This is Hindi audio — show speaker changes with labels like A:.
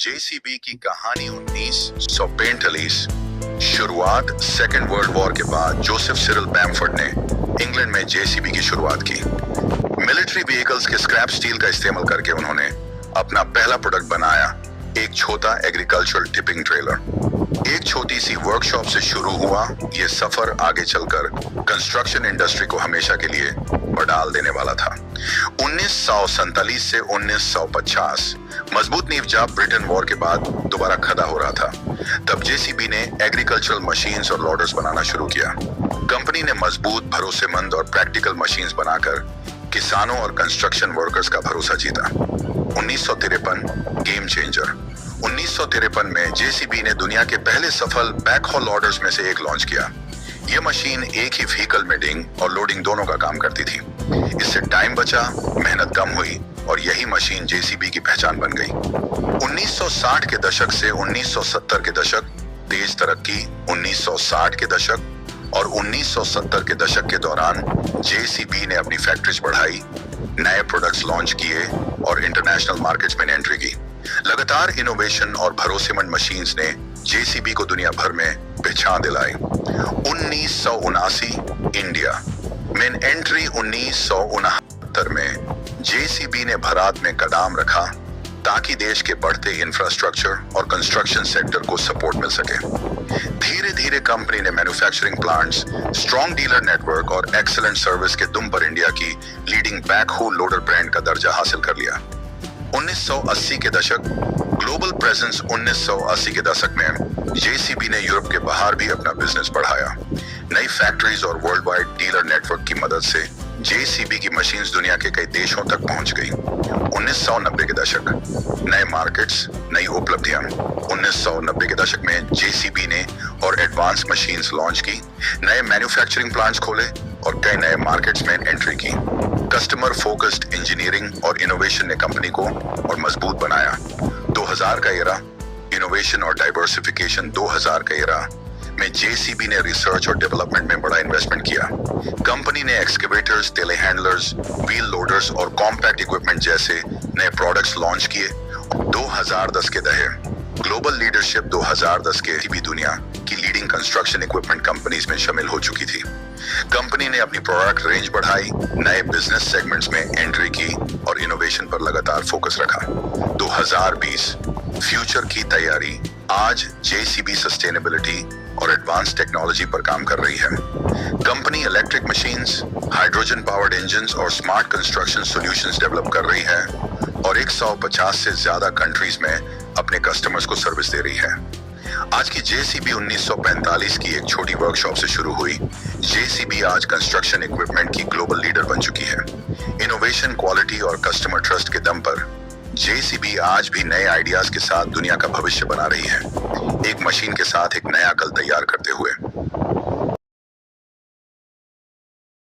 A: जेसीबी की कहानी 1945। शुरुआत सेकेंड वर्ल्ड वॉर के बाद जोसेफ सिरिल बैमफोर्ड ने इंग्लैंड में जेसीबी की शुरुआत की। मिलिट्री व्हीकल्स के स्क्रैप स्टील का इस्तेमाल करके उन्होंने अपना पहला प्रोडक्ट बनाया, एक छोटा एग्रीकल्चरल टिपिंग ट्रेलर। एक छोटी सी वर्कशॉप से शुरू हुआ ये सफर आगे चलकर कंस्ट्रक्शन इंडस्ट्री को हमेशा के लिए बडाल देने वाला था। 1947 से 1950 मजबूत नींव जब ब्रिटेन वॉर के बाद दोबारा खड़ा हो रहा था, तब जेसीबी ने एग्रीकल्चरल मशीन्स और लोडर्स बनाना शुरू किया। कंपनी ने मजबूत, भरोसेमंद और प्रैक्टिकल मशीन्स बनाकर किसानों और कंस्ट्रक्शन वर्कर्स का भरोसा जीता। 1953 गेम चेंजर। 1953 में जेसीबी ने दुनिया के पहले सफल बैकहॉल लोडर्स में से एक लॉन्च किया। यह मशीन एक ही व्हीकल में डिंग और लोडिंग दोनों का काम करती थी। इससे टाइम बचा, मेहनत कम हुई और यही मशीन जेसीबी की पहचान बन गई। 1960 के दशक से 1970 के दशक तेज तरक्की। 1960 के दशक और 1970 के दशक के दौरान जेसीबी ने अपनी फैक्ट्रीज बढ़ाई, नए प्रोडक्ट्स लॉन्च किए और इंटरनेशनल मार्केट्स में एंट्री की। लगातार इनोवेशन और भरोसेमंद मशीन्स ने जेसीबी को दुनिया भर में पहचान दिलाई। 1979 इंडिया में एंट्री। 1969 में जेसीबी ने भारत में कदम रखा ताकि देश के बढ़ते इंफ्रास्ट्रक्चर और कंस्ट्रक्शन सेक्टर को सपोर्ट मिल सके। धीरे धीरे कंपनी ने manufacturing plants, strong dealer network और एक्सीलेंट सर्विस के दम पर इंडिया की लीडिंग बैकहो लोडर ब्रांड का दर्जा हासिल कर लिया। 1980 के दशक ग्लोबल प्रेजेंस। 1980 के दशक में जेसीबी ने यूरोप के बाहर भी अपना बिजनेस बढ़ाया। नई फैक्ट्रीज और वर्ल्ड वाइड डीलर नेटवर्क की मदद से जेसीबी की मशीन्स दुनिया के कई देशों तक पहुंच गई। 1990 के दशक नए मार्केट्स, नई उपलब्धियां। 1990 के दशक में जेसीबी ने और एडवांस मशीन्स लॉन्च की, नए मैन्युफैक्चरिंग प्लांट्स खोले और कई नए मार्केट्स में एंट्री की। कस्टमर फोकस्ड इंजीनियरिंग और इनोवेशन ने कंपनी को और मजबूत बनाया। 2000 का एरा इनोवेशन और डाइवर्सिफिकेशन। 2000 का एरा में जेसीबी ने रिसर्च और डेवलपमेंट में बड़ा इन्वेस्टमेंट किया। कंपनी ने एक्सकेवेटर्स, टेलीहैंडलर्स, व्हील लोडर्स और कॉम्पैक्ट इक्विपमेंट जैसे नए प्रोडक्ट्स लॉन्च किए। 2010 के दशक ग्लोबल लीडरशिप। 2010 के भी दुनिया की लीडिंग कंस्ट्रक्शन इक्विपमेंट कंपनीज में शामिल हो चुकी थी। कंपनी ने अपनी प्रोडक्ट रेंज बढ़ाई, नए बिजनेस सेगमेंट्स में एंट्री की और इनोवेशन पर लगातार फोकस रखा। 2020 फ्यूचर की तैयारी। आज जेसीबी सस्टेनेबिलिटी और एडवांस टेक्नोलॉजी पर काम कर रही है। Company electric machines, hydrogen powered engines और स्मार्ट कंस्ट्रक्शन सॉल्यूशंस डेवलप कर रही है और 150 से ज्यादा कंट्रीज में अपने कस्टमर्स को सर्विस दे रही है। आज की जेसीबी 1945 की एक छोटी वर्कशॉप से शुरू हुई। जेसीबी आज कंस्ट्रक्शन इक्विपमेंट की ग्लोबल लीडर बन चुकी है। इनोवेशन, क्वालिटी और कस्टमर ट्रस्ट के दम पर जेसीबी आज भी नए आइडियाज के साथ दुनिया का भविष्य बना रही है, एक मशीन के साथ एक नया कल तैयार करते हुए।